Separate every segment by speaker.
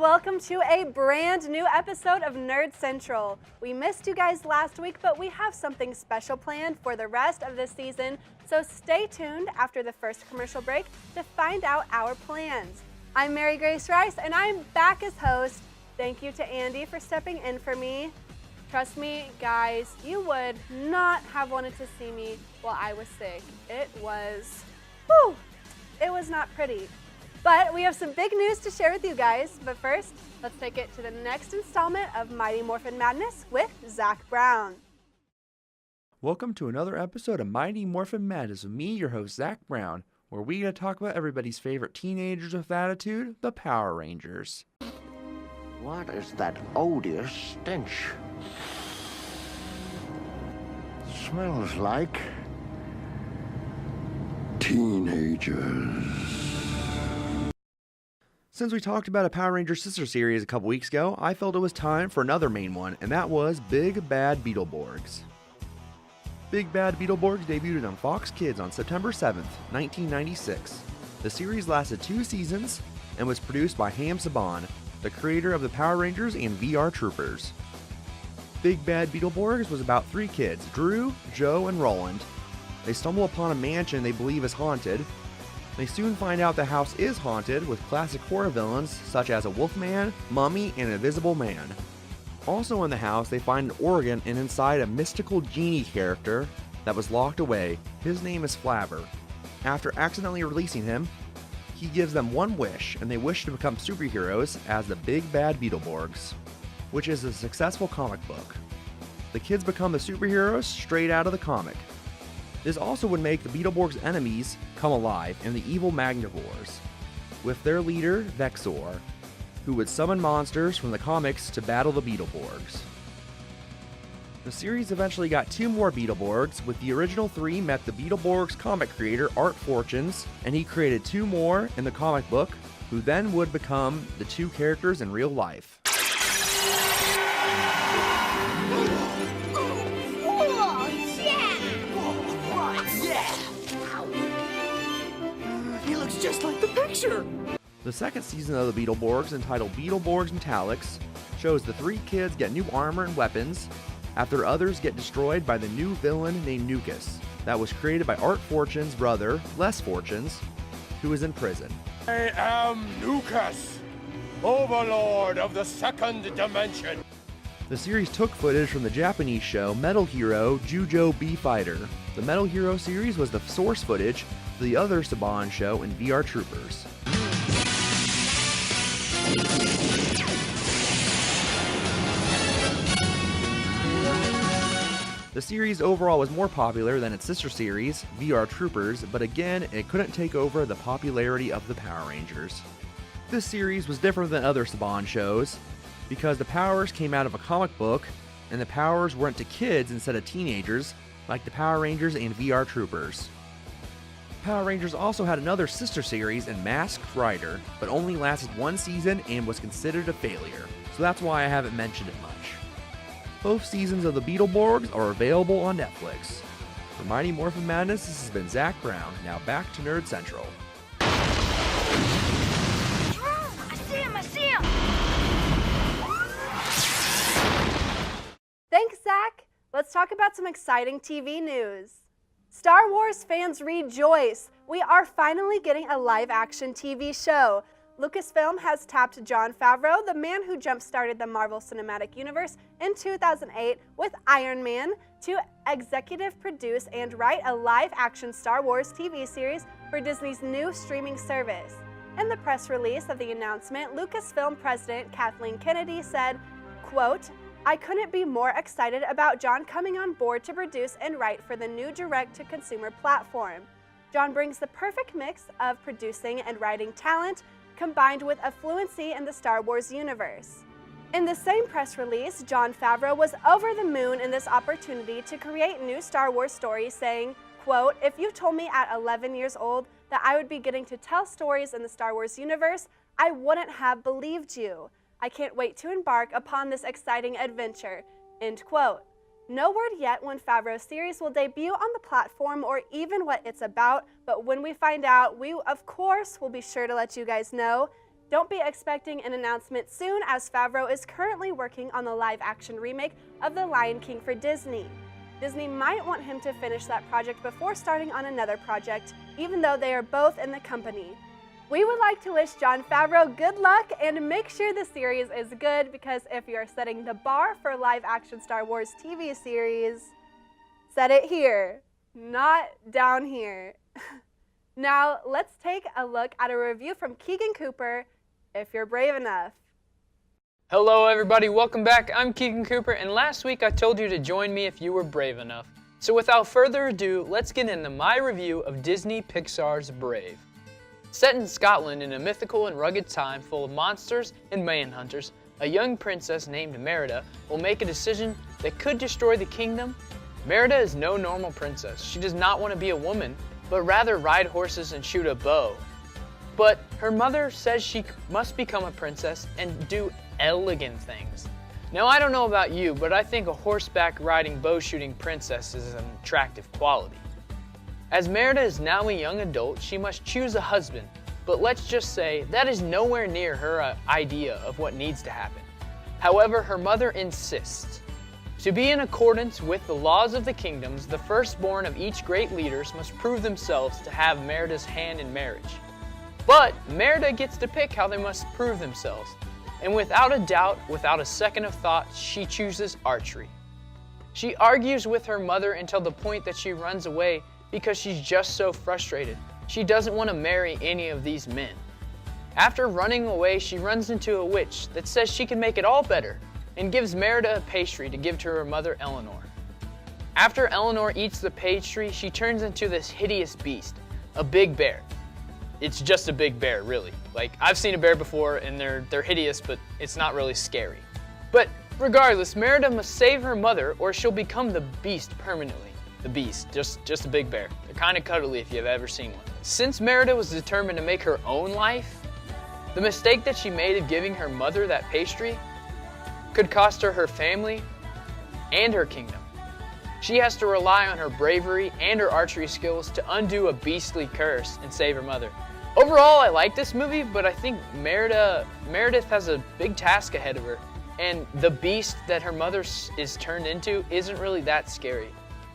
Speaker 1: welcome to a brand new episode of Nerd Central. We missed you guys last week, but we have something special planned for the rest of this season, so stay tuned after the first commercial break to find out our plans. I'm Mary Grace Rice, and I'm back as host. Thank you to Andy for stepping in for me. Trust me, guys, you would not have wanted to see me while I was sick. It was not pretty. But we have some big news to share with you guys. But first, let's take it to the next installment of Mighty Morphin Madness with Zach Brown.
Speaker 2: Welcome to another episode of Mighty Morphin Madness with me, your host, Zach Brown, where we're going to talk about everybody's favorite teenagers with attitude, the Power Rangers.
Speaker 3: What is that odious stench? Smells like teenagers.
Speaker 2: Since we talked about a Power Rangers sister series a couple weeks ago, I felt it was time for another main one, and that was Big Bad Beetleborgs. Big Bad Beetleborgs debuted on Fox Kids on September 7th, 1996. The series lasted 2 seasons and was produced by Ham Saban, the creator of the Power Rangers and VR Troopers. Big Bad Beetleborgs was about 3 kids, Drew, Joe, and Roland. They stumble upon a mansion they believe is haunted. They soon find out the house is haunted with classic horror villains such as a Wolfman, Mummy, and Invisible Man. Also in the house, they find an organ and inside a mystical genie character that was locked away. His name is Flabber. After accidentally releasing him, he gives them one wish, and they wish to become superheroes as the Big Bad Beetleborgs, which is a successful comic book. The kids become the superheroes straight out of the comic. This also would make the Beetleborgs' enemies come alive in the evil Magnivores, with their leader, Vexor, who would summon monsters from the comics to battle the Beetleborgs. The series eventually got 2 more Beetleborgs, with the original 3 met the Beetleborgs comic creator Art Fortunes, and he created 2 more in the comic book, who then would become the 2 characters in real life.
Speaker 4: Just like the picture!
Speaker 2: The second season of the Beetleborgs, entitled Beetleborgs Metallics, shows the 3 kids get new armor and weapons after others get destroyed by the new villain named Nucus that was created by Art Fortune's brother, Les Fortunes, who is in prison.
Speaker 5: I am Nucus, Overlord of the Second Dimension.
Speaker 2: The series took footage from the Japanese show Metal Hero Jujo B-Fighter. The Metal Hero series was the source footage for the other Saban show in VR Troopers. The series overall was more popular than its sister series, VR Troopers, but again, it couldn't take over the popularity of the Power Rangers. This series was different than other Saban shows because the powers came out of a comic book, and the powers went to kids instead of teenagers, like the Power Rangers and VR Troopers. Power Rangers also had another sister series in Masked Rider, but only lasted 1 season and was considered a failure, so that's why I haven't mentioned it much. Both seasons of the Beetleborgs are available on Netflix. For Mighty Morphin Madness, this has been Zach Brown. Now back to Nerd Central.
Speaker 4: I see him!
Speaker 1: Thanks, Zach. Let's talk about some exciting TV news. Star Wars fans rejoice! We are finally getting a live-action TV show. Lucasfilm has tapped Jon Favreau, the man who jump-started the Marvel Cinematic Universe in 2008 with Iron Man, to executive produce and write a live-action Star Wars TV series for Disney's new streaming service. In the press release of the announcement, Lucasfilm president Kathleen Kennedy said, quote, "I couldn't be more excited about Jon coming on board to produce and write for the new direct-to-consumer platform. Jon brings the perfect mix of producing and writing talent combined with a fluency in the Star Wars universe." In the same press release, Jon Favreau was over the moon in this opportunity to create new Star Wars stories, saying, quote, "If you told me at 11 years old that I would be getting to tell stories in the Star Wars universe, I wouldn't have believed you. I can't wait to embark upon this exciting adventure," end quote. No word yet when Favreau's series will debut on the platform or even what it's about, but when we find out, we of course will be sure to let you guys know. don't be expecting an announcement soon, as Favreau is currently working on the live-action remake of The Lion King for Disney. Disney might want him to finish that project before starting on another project, even though they are both in the company. We would like to wish Jon Favreau good luck and make sure the series is good, because if you're setting the bar for live-action Star Wars TV series, set it here, not down here. Now, let's take a look at a review from Keegan Cooper, if you're brave enough.
Speaker 6: Hello everybody, welcome back. I'm Keegan Cooper, and last week I told you to join me if you were brave enough. So without further ado, let's get into my review of Disney Pixar's Brave. Set in Scotland in a mythical and rugged time full of monsters and manhunters, a young princess named Merida will make a decision that could destroy the kingdom. Merida is no normal princess. She does not want to be a woman, but rather ride horses and shoot a bow. But her mother says she must become a princess and do elegant things. Now, I don't know about you, but I think a horseback riding bow shooting princess is an attractive quality. As Merida is now a young adult, she must choose a husband, but let's just say that is nowhere near her idea of what needs to happen. However, her mother insists. To be in accordance with the laws of the kingdoms, the firstborn of each great leaders must prove themselves to have Merida's hand in marriage. But Merida gets to pick how they must prove themselves, and without a doubt, without a second of thought, she chooses archery. She argues with her mother until the point that she runs away because she's just so frustrated. She doesn't want to marry any of these men. After running away, she runs into a witch that says she can make it all better and gives Merida a pastry to give to her mother Eleanor. After Eleanor eats the pastry, she turns into this hideous beast, a big bear. It's just a big bear, really. Like, I've seen a bear before and they're hideous, but it's not really scary. But regardless, Merida must save her mother or she'll become the beast permanently. The beast, just a big bear. They're kind of cuddly if you've ever seen one. Since Merida was determined to make her own life, the mistake that she made of giving her mother that pastry could cost her her family and her kingdom. She has to rely on her bravery and her archery skills to undo a beastly curse and save her mother. Overall, I like this movie, but I think Meredith has a big task ahead of her, and the beast that her mother is turned into isn't really that scary.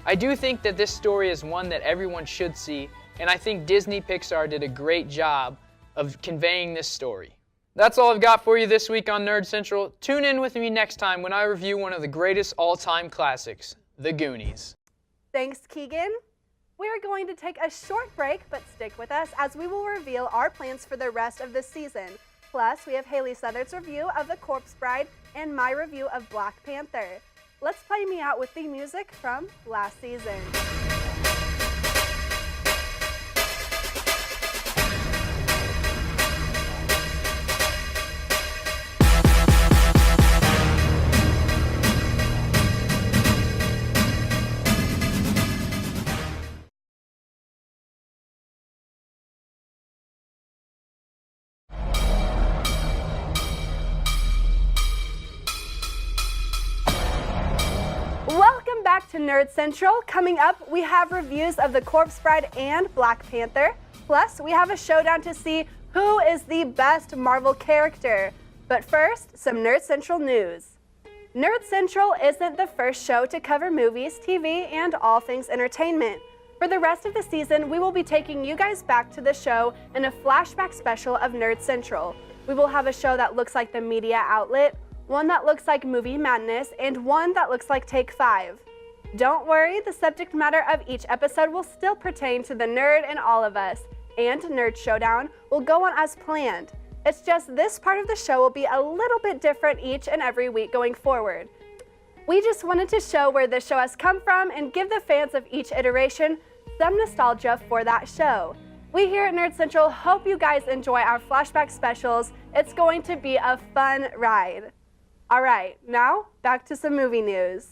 Speaker 6: I do think that this story is one that everyone should see, and I think Disney Pixar did a great job of conveying this story. That's all I've got for you this week on Nerd Central. Tune in with me next time when I review one of the greatest all-time classics, The Goonies.
Speaker 1: Thanks, Keegan. We're going to take a short break, but stick with us as we will reveal our plans for the rest of this season. Plus, we have Haley Southard's review of The Corpse Bride and my review of Black Panther. Let's play me out with the music from last season. Welcome back to Nerd Central. Coming up, we have reviews of The Corpse Bride and Black Panther. Plus, we have a showdown to see who is the best Marvel character. But first, some Nerd Central news. Nerd Central isn't the first show to cover movies, TV, and all things entertainment. For the rest of the season, we will be taking you guys back to the show in a flashback special of Nerd Central. We will have a show that looks like the media outlet, one that looks like Movie Madness, and one that looks like Take 5. Don't worry, the subject matter of each episode will still pertain to the nerd in all of us, and Nerd Showdown will go on as planned. It's just this part of the show will be a little bit different each and every week going forward. We just wanted to show where this show has come from and give the fans of each iteration some nostalgia for that show. We here at Nerd Central hope you guys enjoy our flashback specials. It's going to be a fun ride. All right, now back to some movie news.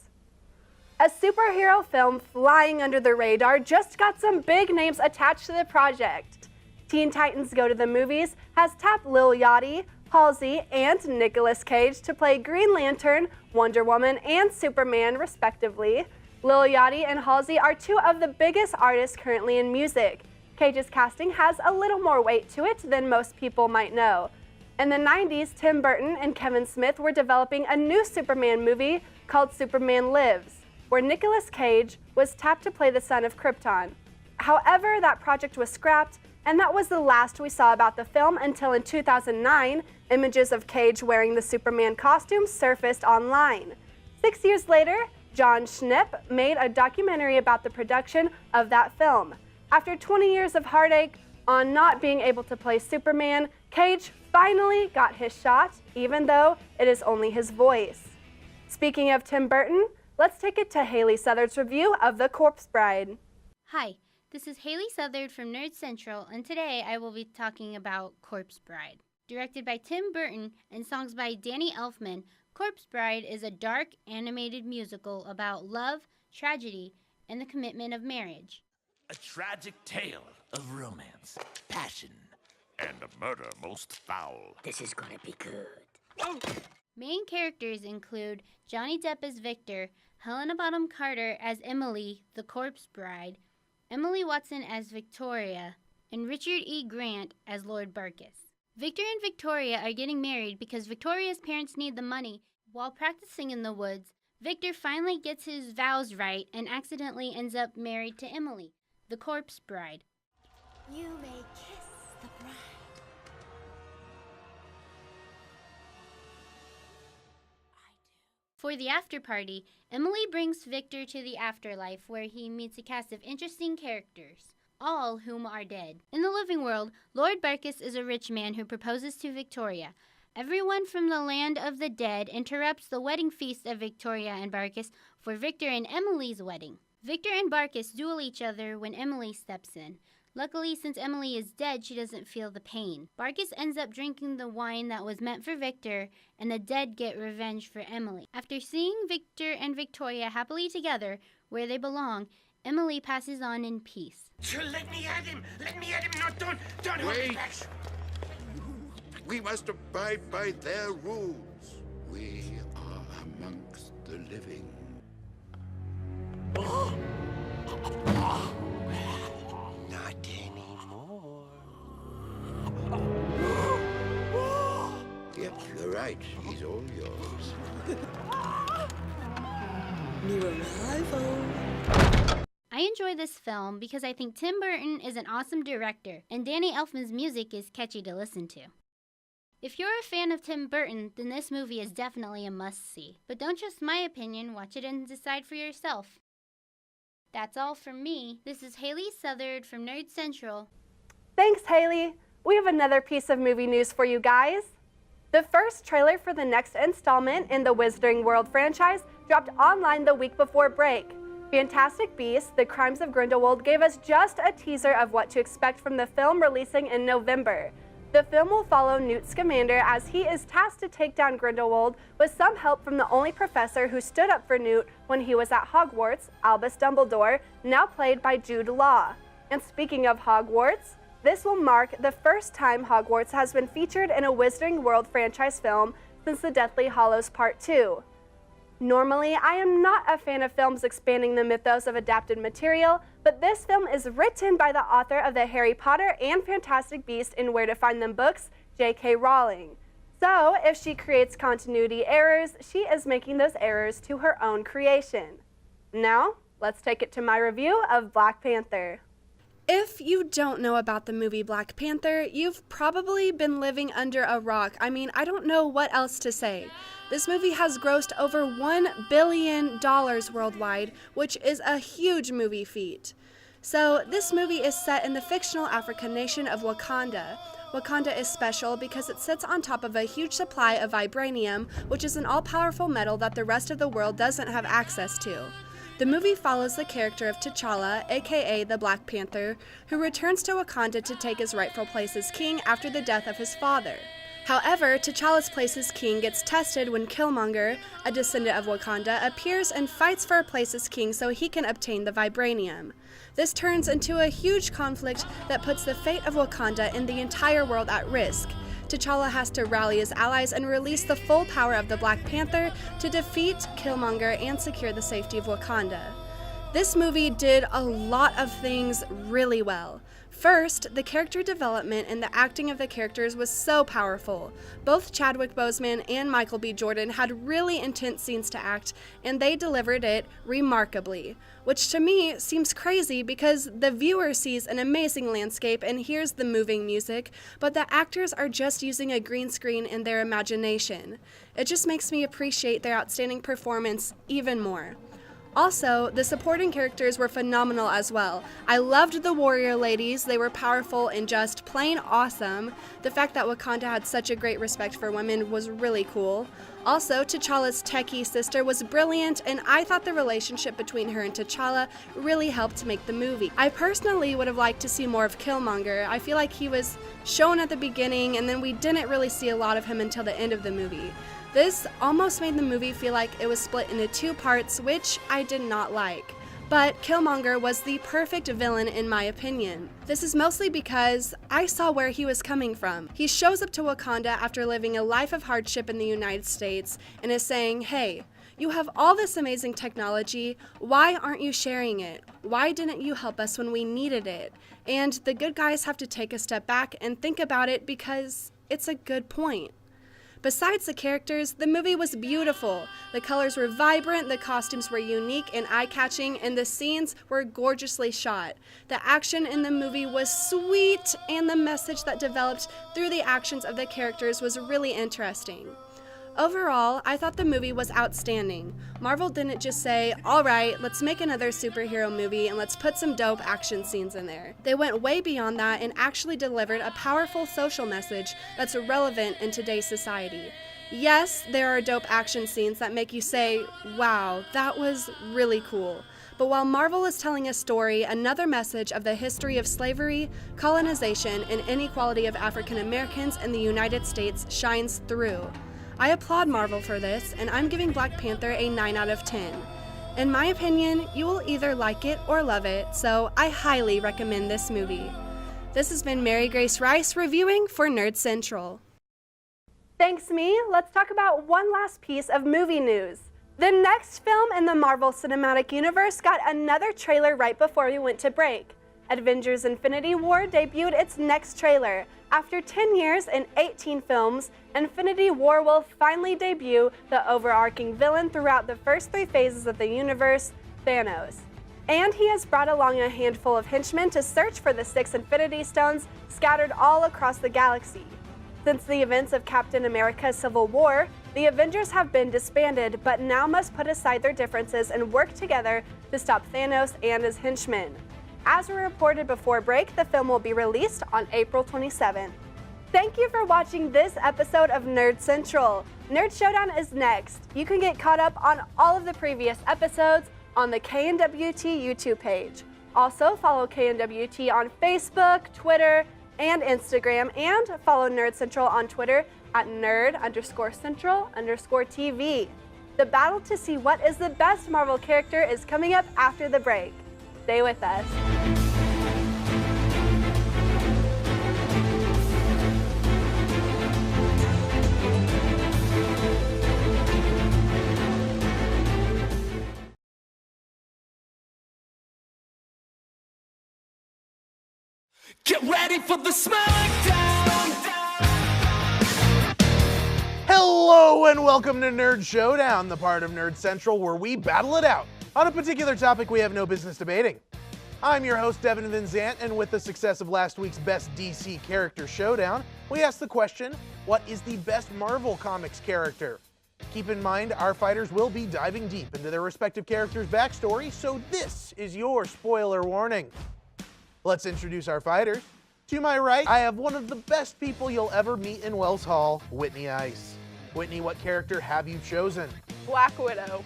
Speaker 1: A superhero film flying under the radar just got some big names attached to the project. Teen Titans Go to the Movies has tapped Lil Yachty, Halsey, and Nicolas Cage to play Green Lantern, Wonder Woman, and Superman, respectively. Lil Yachty and Halsey are two of the biggest artists currently in music. Cage's casting has a little more weight to it than most people might know. In the 90s, Tim Burton and Kevin Smith were developing a new Superman movie called Superman Lives, where Nicolas Cage was tapped to play the son of Krypton. However, that project was scrapped, and that was the last we saw about the film until in 2009, images of Cage wearing the Superman costume surfaced online. 6 years later, John Schnipp made a documentary about the production of that film. After 20 years of heartache on not being able to play Superman, Cage finally got his shot, even though it is only his voice. Speaking of Tim Burton, let's take it to Haley Southard's review of The Corpse Bride.
Speaker 7: Hi, this is Haley Southard from Nerd Central, and today I will be talking about Corpse Bride. Directed by Tim Burton and songs by Danny Elfman, Corpse Bride is a dark, animated musical about love, tragedy, and the commitment of marriage.
Speaker 8: A tragic tale of romance, passion, and a murder most foul.
Speaker 4: This is gonna be good.
Speaker 7: Main characters include Johnny Depp as Victor, Helena Bonham Carter as Emily, the Corpse Bride, Emily Watson as Victoria, and Richard E. Grant as Lord Barkis. Victor and Victoria are getting married because Victoria's parents need the money. While practicing in the woods, Victor finally gets his vows right and accidentally ends up married to Emily, the Corpse Bride.
Speaker 4: You may kiss the bride.
Speaker 7: For the after party, Emily brings Victor to the afterlife where he meets a cast of interesting characters, all whom are dead. In the living world, Lord Barkis is a rich man who proposes to Victoria. Everyone from the land of the dead interrupts the wedding feast of Victoria and Barkis for Victor and Emily's wedding. Victor and Barkis duel each other when Emily steps in. Luckily, since Emily is dead, she doesn't feel the pain. Barkis ends up drinking the wine that was meant for Victor, and the dead get revenge for Emily. After seeing Victor and Victoria happily together, where they belong, Emily passes on in peace.
Speaker 8: Let me at him! Let me at him! No, don't hold me back!
Speaker 3: We must abide by their rules. We are amongst the living.
Speaker 8: Not anymore.
Speaker 3: Yep, you're right. He's all yours.
Speaker 4: New arrival.
Speaker 7: I enjoy this film because I think Tim Burton is an awesome director, and Danny Elfman's music is catchy to listen to. If you're a fan of Tim Burton, then this movie is definitely a must-see. But don't trust my opinion, watch it and decide for yourself. That's all from me. This is Haley Southard from Nerd Central.
Speaker 1: Thanks, Haley. We have another piece of movie news for you guys. The first trailer for the next installment in the Wizarding World franchise dropped online the week before break. Fantastic Beasts: The Crimes of Grindelwald gave us just a teaser of what to expect from the film releasing in November. The film will follow Newt Scamander as he is tasked to take down Grindelwald with some help from the only professor who stood up for Newt when he was at Hogwarts, Albus Dumbledore, now played by Jude Law. And speaking of Hogwarts, this will mark the first time Hogwarts has been featured in a Wizarding World franchise film since The Deathly Hallows Part 2. Normally, I am not a fan of films expanding the mythos of adapted material, but this film is written by the author of the Harry Potter and Fantastic Beasts and Where to Find Them books, J.K. Rowling. So, if she creates continuity errors, she is making those errors to her own creation. Now, let's take it to my review of Black Panther. If you don't know about the movie Black Panther, you've probably been living under a rock. I mean, I don't know what else to say. This movie has grossed over $1 billion worldwide, which is a huge movie feat. So, this movie is set in the fictional African nation of Wakanda. Wakanda is special because it sits on top of a huge supply of vibranium, which is an all-powerful metal that the rest of the world doesn't have access to. The movie follows the character of T'Challa, aka the Black Panther, who returns to Wakanda to take his rightful place as king after the death of his father. However, T'Challa's place as king gets tested when Killmonger, a descendant of Wakanda, appears and fights for a place as king so he can obtain the vibranium. This turns into a huge conflict that puts the fate of Wakanda and the entire world at risk. T'Challa has to rally his allies and release the full power of the Black Panther to defeat Killmonger and secure the safety of Wakanda. This movie did a lot of things really well. First, the character development and the acting of the characters was so powerful. Both Chadwick Boseman and Michael B. Jordan had really intense scenes to act, and they delivered it remarkably. Which to me seems crazy because the viewer sees an amazing landscape and hears the moving music, but the actors are just using a green screen in their imagination. It just makes me appreciate their outstanding performance even more. Also, the supporting characters were phenomenal as well. I loved the warrior ladies. They were powerful and just plain awesome. The fact that Wakanda had such a great respect for women was really cool. Also, T'Challa's techie sister was brilliant, and I thought the relationship between her and T'Challa really helped to make the movie. I personally would have liked to see more of Killmonger. I feel like he was shown at the beginning, and then we didn't really see a lot of him until the end of the movie. This almost made the movie feel like it was split into two parts, which I did not like. But Killmonger was the perfect villain in my opinion. This is mostly because I saw where he was coming from. He shows up to Wakanda after living a life of hardship in the United States and is saying, hey, you have all this amazing technology, why aren't you sharing it? Why didn't you help us when we needed it? And the good guys have to take a step back and think about it because it's a good point. Besides the characters, the movie was beautiful. The colors were vibrant, the costumes were unique and eye-catching, and the scenes were gorgeously shot. The action in the movie was sweet, and the message that developed through the actions of the characters was really interesting. Overall, I thought the movie was outstanding. Marvel didn't just say, alright, let's make another superhero movie and let's put some dope action scenes in there. They went way beyond that and actually delivered a powerful social message that's relevant in today's society. Yes, there are dope action scenes that make you say, wow, that was really cool. But while Marvel is telling a story, another message of the history of slavery, colonization, and inequality of African Americans in the United States shines through. I applaud Marvel for this, and I'm giving Black Panther a 9 out of 10. In my opinion, you will either like it or love it, so I highly recommend this movie. This has been Mary Grace Rice reviewing for Nerd Central. Thanks, me. Let's talk about one last piece of movie news. The next film in the Marvel Cinematic Universe got another trailer right before we went to break. Avengers: Infinity War debuted its next trailer. After 10 years and 18 films, Infinity War will finally debut the overarching villain throughout the first 3 phases of the universe, Thanos. And he has brought along a handful of henchmen to search for the 6 Infinity Stones scattered all across the galaxy. Since the events of Captain America's Civil War, the Avengers have been disbanded, but now must put aside their differences and work together to stop Thanos and his henchmen. As we reported before break, the film will be released on April 27th. Thank you for watching this episode of Nerd Central. Nerd Showdown is next. You can get caught up on all of the previous episodes on the KNWT YouTube page. Also, follow KNWT on Facebook, Twitter, and Instagram, and follow Nerd Central on Twitter at nerd_central_TV. The battle to see what is the best Marvel character is coming up after the break. Stay with us.
Speaker 9: Get ready for the Smackdown!
Speaker 10: Hello and welcome to Nerd Showdown, the part of Nerd Central where we battle it out on a particular topic we have no business debating. I'm your host, Devin Van Zant, and with the success of last week's Best DC Character Showdown, we asked the question, what is the best Marvel Comics character? Keep in mind, our fighters will be diving deep into their respective characters' backstory, so this is your spoiler warning. Let's introduce our fighters. To my right, I have one of the best people you'll ever meet in Wells Hall, Whitney Ice. Whitney, what character have you chosen?
Speaker 11: Black Widow.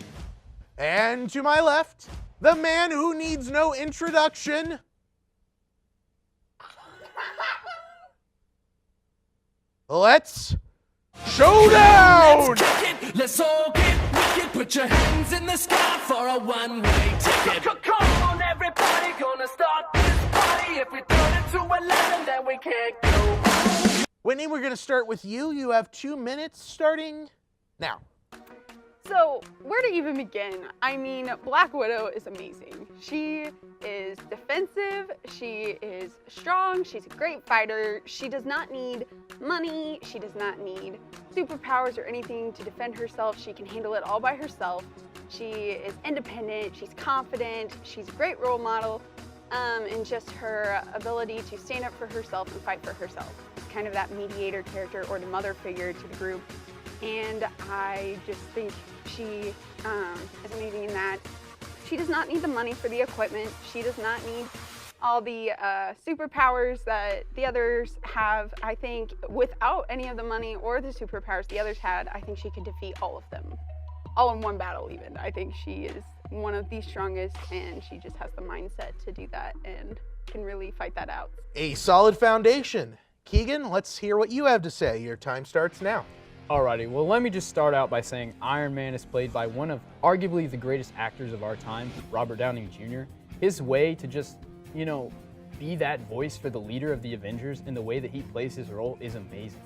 Speaker 10: And to my left, the man who needs no introduction. Let's Showdown!
Speaker 9: Let's all get wicked. Put your hands in the sky for a one-way ticket. Come on, everybody, gonna start this party. If we turn it to 11, then we can't go.
Speaker 10: Whitney, we're gonna start with you. You have 2 minutes starting now.
Speaker 11: So, where to even begin? I mean, Black Widow is amazing. She is defensive, she is strong, she's a great fighter. She does not need money, she does not need superpowers or anything to defend herself. She can handle it all by herself. She is independent, she's confident, she's a great role model, and just her ability to stand up for herself and fight for herself. It's kind of that mediator character or the mother figure to the group. And I just think she is amazing in that. She does not need the money for the equipment. She does not need all the superpowers that the others have. I think without any of the money or the superpowers the others had, I think she could defeat all of them. All in one battle even. I think she is one of the strongest, and she just has the mindset to do that and can really fight that out.
Speaker 10: A solid foundation. Keegan, let's hear what you have to say. Your time starts now.
Speaker 6: Alrighty, well let me just start out by saying Iron Man is played by one of arguably the greatest actors of our time, Robert Downey Jr. His way to just, be that voice for the leader of the Avengers and the way that he plays his role is amazing.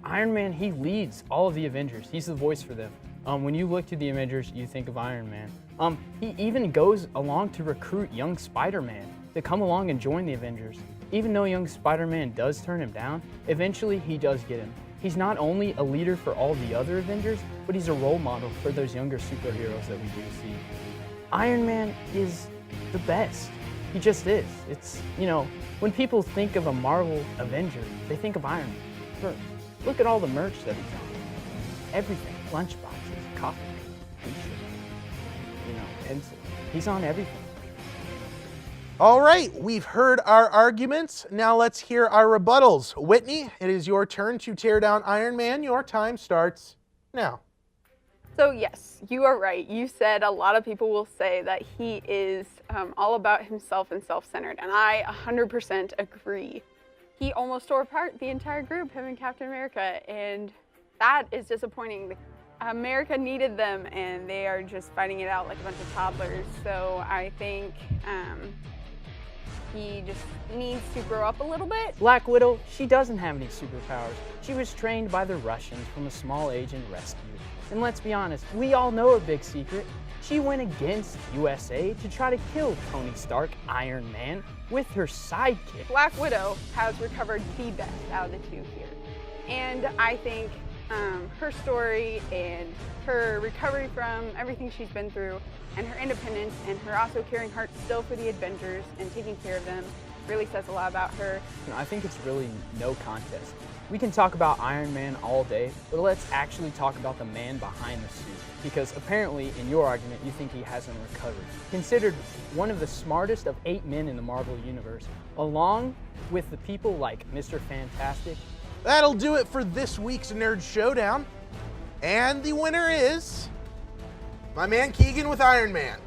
Speaker 6: Iron Man, he leads all of the Avengers. He's the voice for them. When you look to the Avengers, you think of Iron Man. He even goes along to recruit young Spider-Man to come along and join the Avengers. Even though young Spider-Man does turn him down, eventually he does get him. He's not only a leader for all the other Avengers, but he's a role model for those younger superheroes that we do see. Iron Man is the best. He just is. It's, when people think of a Marvel Avenger, they think of Iron Man first. Look at all the merch that he's on. Everything. Lunchboxes, coffee, t-shirts, pencils. He's on everything.
Speaker 10: All right, we've heard our arguments. Now let's hear our rebuttals. Whitney, it is your turn to tear down Iron Man. Your time starts now.
Speaker 11: So yes, you are right. You said a lot of people will say that he is all about himself and self-centered, and I 100% agree. He almost tore apart the entire group, him and Captain America, and that is disappointing. America needed them, and they are just fighting it out like a bunch of toddlers. So I think he just needs to grow up a little bit.
Speaker 6: Black Widow, she doesn't have any superpowers. She was trained by the Russians from a small age and rescued. And let's be honest, we all know a big secret. She went against USA to try to kill Tony Stark, Iron Man, with her sidekick.
Speaker 11: Black Widow has recovered the best out of the two here. And I think her story and her recovery from everything she's been through and her independence and her also caring heart still for the Avengers and taking care of them really says a lot about her.
Speaker 6: I think it's really no contest. We can talk about Iron Man all day, but let's actually talk about the man behind the suit. Because apparently, in your argument, you think he hasn't recovered. Considered one of the smartest of 8 men in the Marvel Universe, along with the people like Mr. Fantastic.
Speaker 10: That'll do it for this week's Nerd Showdown. And the winner is my man Keegan with Iron Man.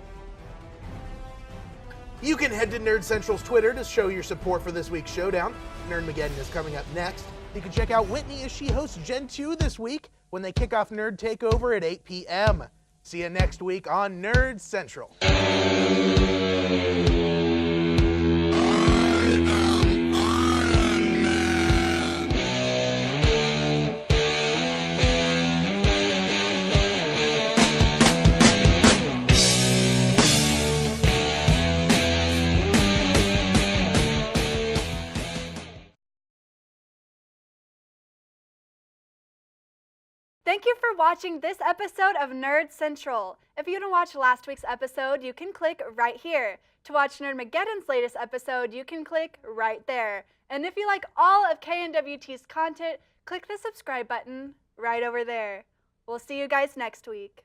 Speaker 10: You can head to Nerd Central's Twitter to show your support for this week's Showdown. Nerdmageddon is coming up next. You can check out Whitney as she hosts Gen 2 this week when they kick off Nerd Takeover at 8 p.m. See you next week on Nerd Central.
Speaker 1: Thank you for watching this episode of Nerd Central. If you didn't watch last week's episode, you can click right here. To watch Nerdmageddon's latest episode, you can click right there. And if you like all of KNWT's content, click the subscribe button right over there. We'll see you guys next week.